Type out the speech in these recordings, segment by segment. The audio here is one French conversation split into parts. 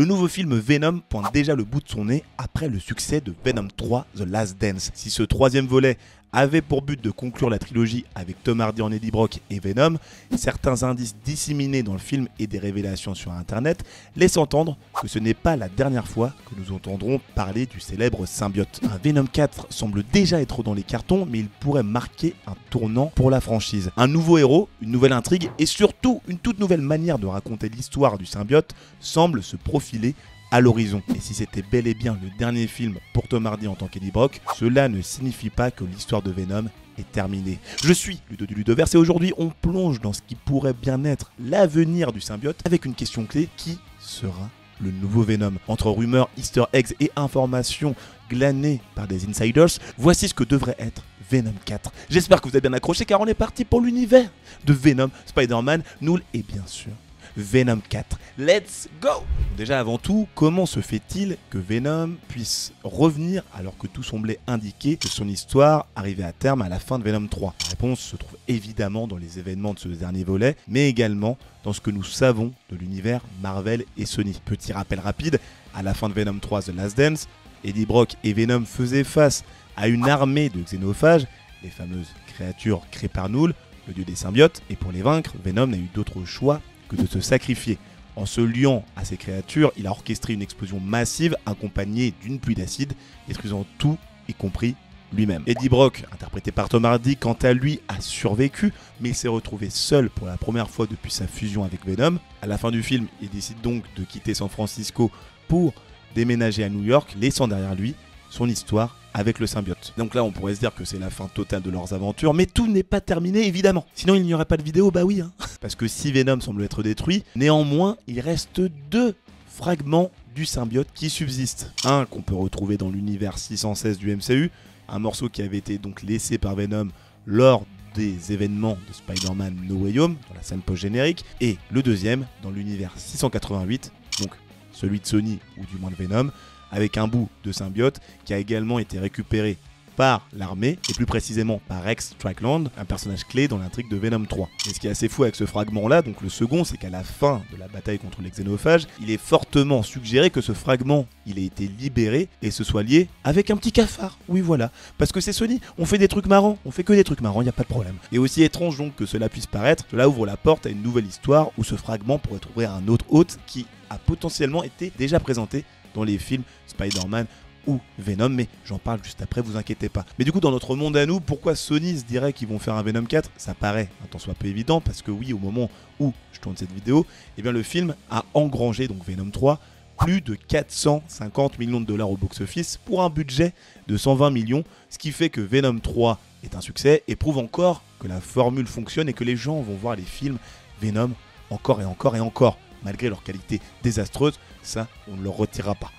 Le nouveau film Venom pointe déjà le bout de son nez après le succès de Venom 3 The Last Dance. Si ce troisième volet avait pour but de conclure la trilogie avec Tom Hardy en Eddie Brock et Venom, certains indices disséminés dans le film et des révélations sur internet laissent entendre que ce n'est pas la dernière fois que nous entendrons parler du célèbre symbiote. Un Venom 4 semble déjà être dans les cartons, mais il pourrait marquer un tournant pour la franchise. Un nouveau héros, une nouvelle intrigue et surtout une toute nouvelle manière de raconter l'histoire du symbiote semble se profiler à l'horizon. Et si c'était bel et bien le dernier film pour Tom Hardy en tant qu'Eddie Brock, cela ne signifie pas que l'histoire de Venom est terminée. Je suis Ludo du Ludoverse et aujourd'hui on plonge dans ce qui pourrait bien être l'avenir du symbiote avec une question clé: qui sera le nouveau Venom? Entre rumeurs, easter eggs et informations glanées par des insiders, voici ce que devrait être Venom 4. J'espère que vous êtes bien accrochés car on est parti pour l'univers de Venom, Spider-Man, Null et bien sûr Venom 4. Let's go! Déjà avant tout, comment se fait-il que Venom puisse revenir alors que tout semblait indiquer que son histoire arrivait à terme à la fin de Venom 3? La réponse se trouve évidemment dans les événements de ce dernier volet, mais également dans ce que nous savons de l'univers Marvel et Sony. Petit rappel rapide, à la fin de Venom 3 The Last Dance, Eddie Brock et Venom faisaient face à une armée de xénophages, les fameuses créatures créées par Null, le dieu des symbiotes, et pour les vaincre, Venom n'a eu d'autre choix que de se sacrifier. En se liant à ces créatures, il a orchestré une explosion massive accompagnée d'une pluie d'acide, détruisant tout, y compris lui-même. Eddie Brock, interprété par Tom Hardy, quant à lui, a survécu, mais il s'est retrouvé seul pour la première fois depuis sa fusion avec Venom. À la fin du film, il décide donc de quitter San Francisco pour déménager à New York, laissant derrière lui son histoire avec le symbiote. Donc là on pourrait se dire que c'est la fin totale de leurs aventures, mais tout n'est pas terminé évidemment. Sinon il n'y aurait pas de vidéo, bah oui hein. Parce que si Venom semble être détruit, néanmoins il reste deux fragments du symbiote qui subsistent. Un qu'on peut retrouver dans l'univers 616 du MCU, un morceau qui avait été donc laissé par Venom lors des événements de Spider-Man No Way Home, dans la scène post-générique, et le deuxième dans l'univers 688, donc celui de Sony ou du moins de Venom, avec un bout de symbiote qui a également été récupéré par l'armée, et plus précisément par Rex Strickland, un personnage clé dans l'intrigue de Venom 3. Et ce qui est assez fou avec ce fragment-là, donc le second, c'est qu'à la fin de la bataille contre les xénophages, il est fortement suggéré que ce fragment, il ait été libéré et se soit lié avec un petit cafard. Oui voilà, parce que c'est Sony, on fait des trucs marrants, on fait que des trucs marrants, y a pas de problème. Et aussi étrange donc que cela puisse paraître, cela ouvre la porte à une nouvelle histoire où ce fragment pourrait trouver un autre hôte qui a potentiellement été déjà présenté dans les films Spider-Man ou Venom, mais j'en parle juste après, vous inquiétez pas. Mais du coup, dans notre monde à nous, pourquoi Sony se dirait qu'ils vont faire un Venom 4? Ça paraît un tant soit peu évident, parce que oui, au moment où je tourne cette vidéo, eh bien le film a engrangé, donc Venom 3, plus de 450 millions de dollars au box-office pour un budget de 120 millions, ce qui fait que Venom 3 est un succès et prouve encore que la formule fonctionne et que les gens vont voir les films Venom encore et encore et encore. Malgré leur qualité désastreuse, ça, on ne leur retirera pas.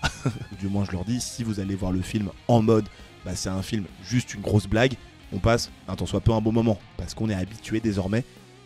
Du moins, je leur dis, si vous allez voir le film en mode, bah, c'est un film juste une grosse blague, on passe un tant soit peu un bon moment, parce qu'on est habitué désormais,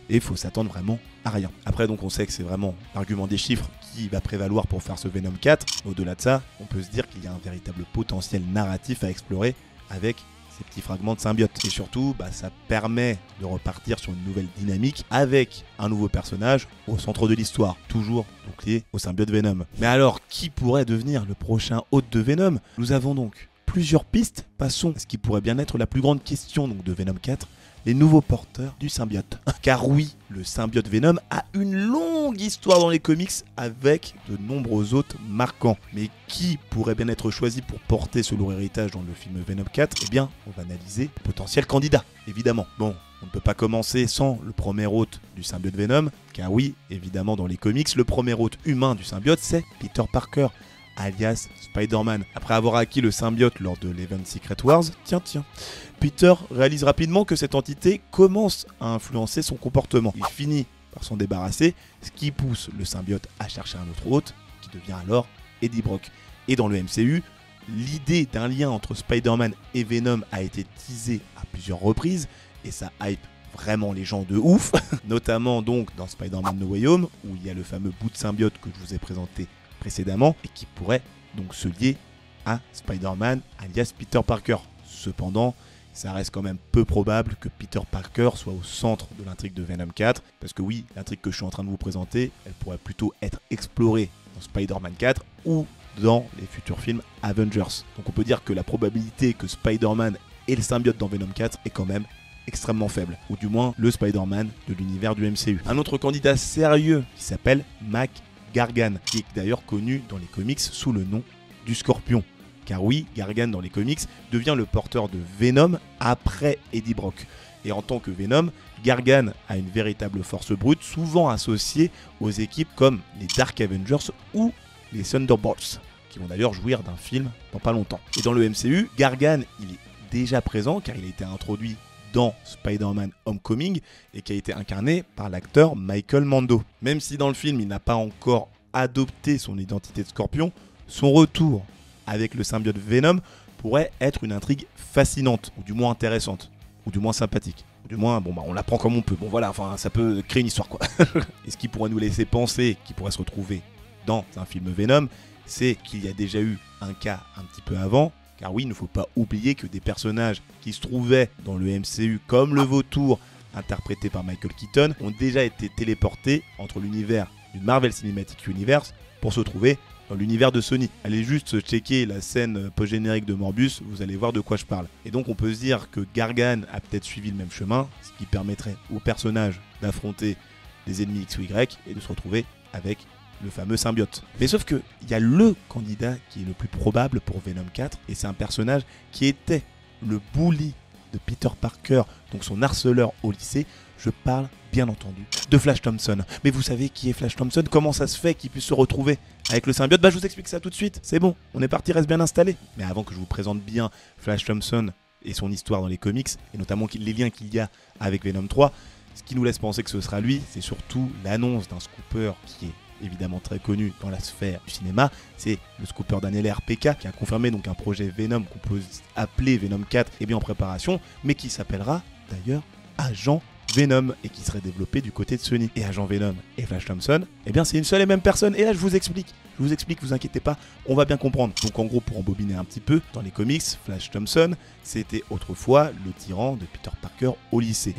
et il faut s'attendre vraiment à rien. Après, donc, on sait que c'est vraiment l'argument des chiffres qui va prévaloir pour faire ce Venom 4. Au-delà de ça, on peut se dire qu'il y a un véritable potentiel narratif à explorer avec ces petits fragments de symbiote. Et surtout, bah, ça permet de repartir sur une nouvelle dynamique avec un nouveau personnage au centre de l'histoire, toujours donc lié au symbiote Venom. Mais alors, qui pourrait devenir le prochain hôte de Venom? Nous avons donc plusieurs pistes. Passons à ce qui pourrait bien être la plus grande question donc, de Venom 4, les nouveaux porteurs du symbiote. Car oui, le symbiote Venom a une longue histoire dans les comics avec de nombreux hôtes marquants. Mais qui pourrait bien être choisi pour porter ce lourd héritage dans le film Venom 4? Eh bien, on va analyser les potentiels candidats, évidemment. Bon, on ne peut pas commencer sans le premier hôte du symbiote Venom, car oui, évidemment, dans les comics, le premier hôte humain du symbiote, c'est Peter Parker, alias Spider-Man. Après avoir acquis le symbiote lors de l'event Secret Wars, Peter réalise rapidement que cette entité commence à influencer son comportement. Il finit par s'en débarrasser, ce qui pousse le symbiote à chercher un autre hôte, qui devient alors Eddie Brock. Et dans le MCU, l'idée d'un lien entre Spider-Man et Venom a été teasée à plusieurs reprises, et ça hype vraiment les gens de ouf, notamment donc dans Spider-Man No Way Home, où il y a le fameux bout de symbiote que je vous ai présenté précédemment et qui pourrait donc se lier à Spider-Man alias Peter Parker. Cependant, ça reste quand même peu probable que Peter Parker soit au centre de l'intrigue de Venom 4, parce que oui, l'intrigue que je suis en train de vous présenter, elle pourrait plutôt être explorée dans Spider-Man 4 ou dans les futurs films Avengers. Donc on peut dire que la probabilité que Spider-Man ait le symbiote dans Venom 4 est quand même extrêmement faible, ou du moins le Spider-Man de l'univers du MCU. Un autre candidat sérieux qui s'appelle Mac Gargan, qui est d'ailleurs connu dans les comics sous le nom du Scorpion. Car oui, Gargan dans les comics devient le porteur de Venom après Eddie Brock. Et en tant que Venom, Gargan a une véritable force brute, souvent associée aux équipes comme les Dark Avengers ou les Thunderbolts, qui vont d'ailleurs jouir d'un film dans pas longtemps. Et dans le MCU, Gargan, il est déjà présent car il a été introduit dans Spider-Man Homecoming et qui a été incarné par l'acteur Michael Mando. Même si dans le film il n'a pas encore adopté son identité de Scorpion, son retour avec le symbiote Venom pourrait être une intrigue fascinante, ou du moins intéressante, ou du moins sympathique. Ou du moins, on l'apprend comme on peut. Bon voilà, enfin ça peut créer une histoire quoi. Et ce qui pourrait nous laisser penser qu'il pourrait se retrouver dans un film Venom, c'est qu'il y a déjà eu un cas un petit peu avant. Car oui, il ne faut pas oublier que des personnages qui se trouvaient dans le MCU comme le Vautour, interprété par Michael Keaton, ont déjà été téléportés entre l'univers du Marvel Cinematic Universe pour se trouver dans l'univers de Sony. Allez juste checker la scène post-générique de Morbius, vous allez voir de quoi je parle. Et donc on peut se dire que Gargan a peut-être suivi le même chemin, ce qui permettrait aux personnages d'affronter des ennemis X ou Y et de se retrouver avec le fameux symbiote. Mais sauf que il y a le candidat qui est le plus probable pour Venom 4, et c'est un personnage qui était le bully de Peter Parker, donc son harceleur au lycée. Je parle bien entendu de Flash Thompson. Mais vous savez qui est Flash Thompson? Comment ça se fait qu'il puisse se retrouver avec le symbiote? Je vous explique ça tout de suite, c'est bon, on est parti, reste bien installé. Mais avant que je vous présente bien Flash Thompson et son histoire dans les comics, et notamment les liens qu'il y a avec Venom 3, ce qui nous laisse penser que ce sera lui, c'est surtout l'annonce d'un scooper qui est évidemment très connu dans la sphère du cinéma, c'est le scooper Daniel RPK qui a confirmé donc un projet Venom qu'on peut appeler Venom 4 et bien en préparation, mais qui s'appellera d'ailleurs Agent Venom et qui serait développé du côté de Sony. Et Agent Venom et Flash Thompson, eh bien c'est une seule et même personne. Et là je vous explique, vous inquiétez pas, on va bien comprendre. Donc en gros, pour embobiner un petit peu, dans les comics, Flash Thompson, c'était autrefois le tyran de Peter Parker au lycée.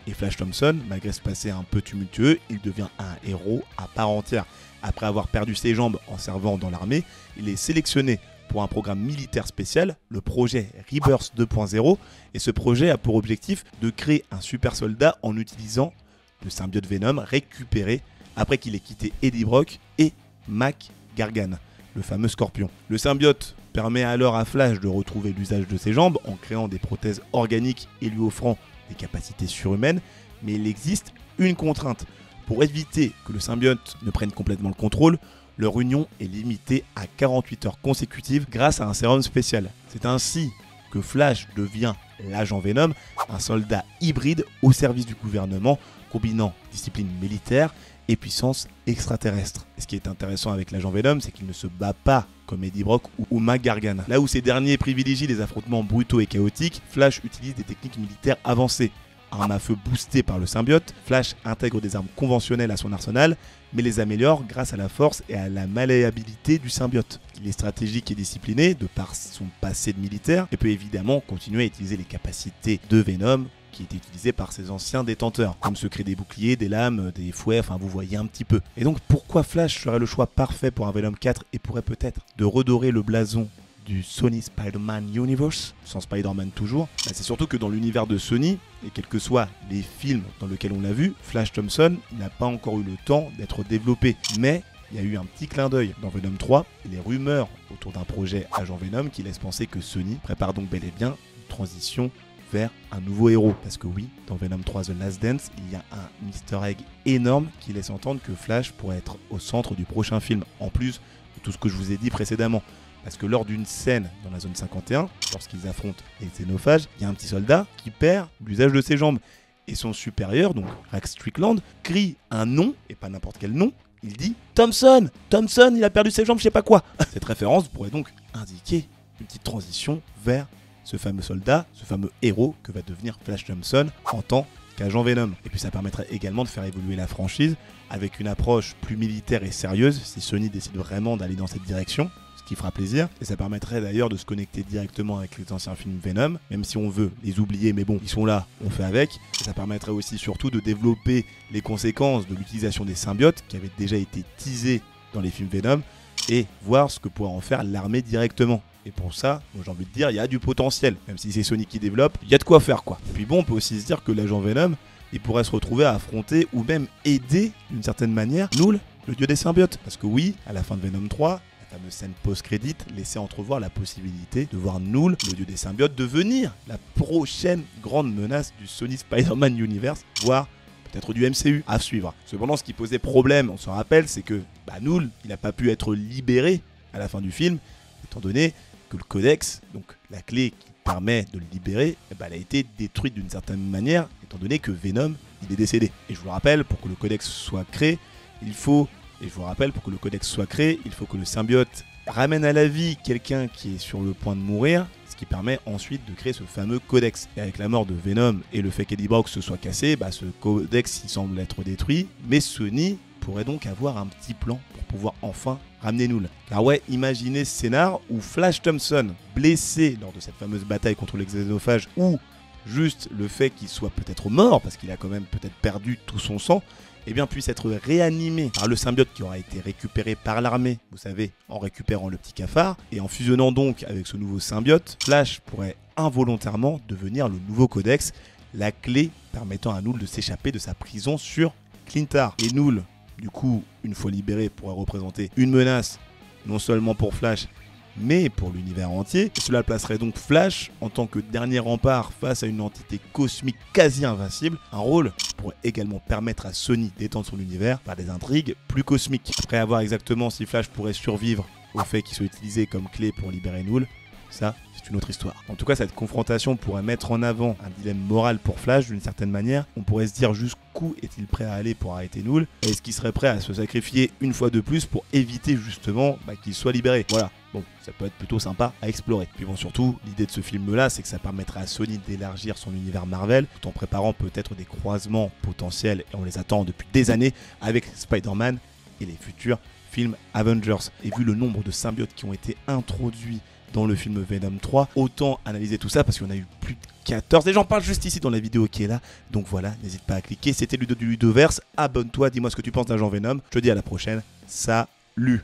Et Flash Thompson, malgré ce passé un peu tumultueux, il devient un héros à part entière. Après avoir perdu ses jambes en servant dans l'armée, il est sélectionné pour un programme militaire spécial, le projet Rebirth 2.0, et ce projet a pour objectif de créer un super soldat en utilisant le symbiote Venom récupéré après qu'il ait quitté Eddie Brock et Mac Gargan, le fameux Scorpion. Le symbiote permet alors à Flash de retrouver l'usage de ses jambes en créant des prothèses organiques et lui offrant des capacités surhumaines, mais il existe une contrainte. Pour éviter que le symbiote ne prenne complètement le contrôle, leur union est limitée à 48 heures consécutives grâce à un sérum spécial. C'est ainsi que Flash devient l'agent Venom, un soldat hybride au service du gouvernement, combinant discipline militaire et puissance extraterrestre. Et ce qui est intéressant avec l'agent Venom, c'est qu'il ne se bat pas comme Eddie Brock ou Mac Gargan. Là où ces derniers privilégient les affrontements brutaux et chaotiques, Flash utilise des techniques militaires avancées. Arme à feu boostée par le symbiote, Flash intègre des armes conventionnelles à son arsenal, mais les améliore grâce à la force et à la malléabilité du symbiote. Il est stratégique et discipliné de par son passé de militaire et peut évidemment continuer à utiliser les capacités de Venom qui étaient utilisées par ses anciens détenteurs, comme se créer des boucliers, des lames, des fouets, enfin vous voyez un petit peu. Et donc pourquoi Flash serait le choix parfait pour un Venom 4 et pourrait peut-être de redorer le blason du Sony Spider-Man Universe, sans Spider-Man toujours, c'est surtout que dans l'univers de Sony, et quels que soient les films dans lesquels on l'a vu, Flash Thompson n'a pas encore eu le temps d'être développé. Mais il y a eu un petit clin d'œil dans Venom 3 et les rumeurs autour d'un projet Agent Venom qui laissent penser que Sony prépare donc bel et bien une transition vers un nouveau héros. Parce que oui, dans Venom 3 The Last Dance, il y a un easter egg énorme qui laisse entendre que Flash pourrait être au centre du prochain film, en plus de tout ce que je vous ai dit précédemment. Parce que lors d'une scène dans la zone 51, lorsqu'ils affrontent les xénophages, il y a un petit soldat qui perd l'usage de ses jambes. Et son supérieur, donc Rex Strickland, crie un nom, et pas n'importe quel nom, il dit « Thompson, il a perdu ses jambes, je sais pas quoi !» Cette référence pourrait donc indiquer une petite transition vers ce fameux soldat, ce fameux héros que va devenir Flash Thompson en tant qu'agent Venom. Et puis ça permettrait également de faire évoluer la franchise avec une approche plus militaire et sérieuse si Sony décide vraiment d'aller dans cette direction, ce qui fera plaisir. Et ça permettrait d'ailleurs de se connecter directement avec les anciens films Venom, même si on veut les oublier, mais bon, ils sont là, on fait avec. Et ça permettrait aussi surtout de développer les conséquences de l'utilisation des symbiotes qui avaient déjà été teasées dans les films Venom et voir ce que pourrait en faire l'armée directement. Et pour ça, j'ai envie de dire, il y a du potentiel. Même si c'est Sony qui développe, il y a de quoi faire quoi. Puis bon, on peut aussi se dire que l'agent Venom, il pourrait se retrouver à affronter ou même aider d'une certaine manière Knull, le dieu des symbiotes. Parce que oui, à la fin de Venom 3, la fameuse scène post-crédit laissait entrevoir la possibilité de voir Knull, le dieu des symbiotes, devenir la prochaine grande menace du Sony Spider-Man Universe, voire peut-être du MCU à suivre. Cependant, ce qui posait problème, on se rappelle, c'est que Knull, il n'a pas pu être libéré à la fin du film, étant donné que le codex, donc la clé qui permet de le libérer, elle a été détruite d'une certaine manière, étant donné que Venom, il est décédé. Et je vous le rappelle, pour que le codex soit créé, il faut que le symbiote ramène à la vie quelqu'un qui est sur le point de mourir, ce qui permet ensuite de créer ce fameux codex. Et avec la mort de Venom et le fait qu'Eddie Brock se soit cassé, ce codex il semble être détruit, mais Sony pourrait donc avoir un petit plan pour pouvoir enfin ramener Knull. Car ouais, imaginez ce scénar où Flash Thompson, blessé lors de cette fameuse bataille contre les xénophages, ou juste le fait qu'il soit peut-être mort, parce qu'il a quand même peut-être perdu tout son sang, puisse être réanimé par le symbiote qui aura été récupéré par l'armée, vous savez, en récupérant le petit cafard, et en fusionnant donc avec ce nouveau symbiote, Flash pourrait involontairement devenir le nouveau codex, la clé permettant à Knull de s'échapper de sa prison sur Clintar. Et Knull, du coup, une fois libéré, pourrait représenter une menace, non seulement pour Flash, mais pour l'univers entier. Et cela placerait donc Flash en tant que dernier rempart face à une entité cosmique quasi invincible, un rôle qui pourrait également permettre à Sony d'étendre son univers par des intrigues plus cosmiques. Après avoir exactement si Flash pourrait survivre au fait qu'il soit utilisé comme clé pour libérer Knull, ça, c'est une autre histoire. En tout cas, cette confrontation pourrait mettre en avant un dilemme moral pour Flash d'une certaine manière. On pourrait se dire jusqu'où est-il prêt à aller pour arrêter Knull, et est-ce qu'il serait prêt à se sacrifier une fois de plus pour éviter justement qu'il soit libéré. Voilà. Bon, ça peut être plutôt sympa à explorer. Puis bon, surtout, l'idée de ce film-là, c'est que ça permettrait à Sony d'élargir son univers Marvel, tout en préparant peut-être des croisements potentiels, et on les attend depuis des années, avec Spider-Man et les futurs films Avengers. Et vu le nombre de symbiotes qui ont été introduits dans le film Venom 3, autant analyser tout ça parce qu'on a eu plus de 14, et j'en parle juste ici dans la vidéo qui est là, donc voilà, n'hésite pas à cliquer. C'était Ludo du Ludoverse, abonne-toi, dis-moi ce que tu penses d'Agent Venom, je te dis à la prochaine, salut.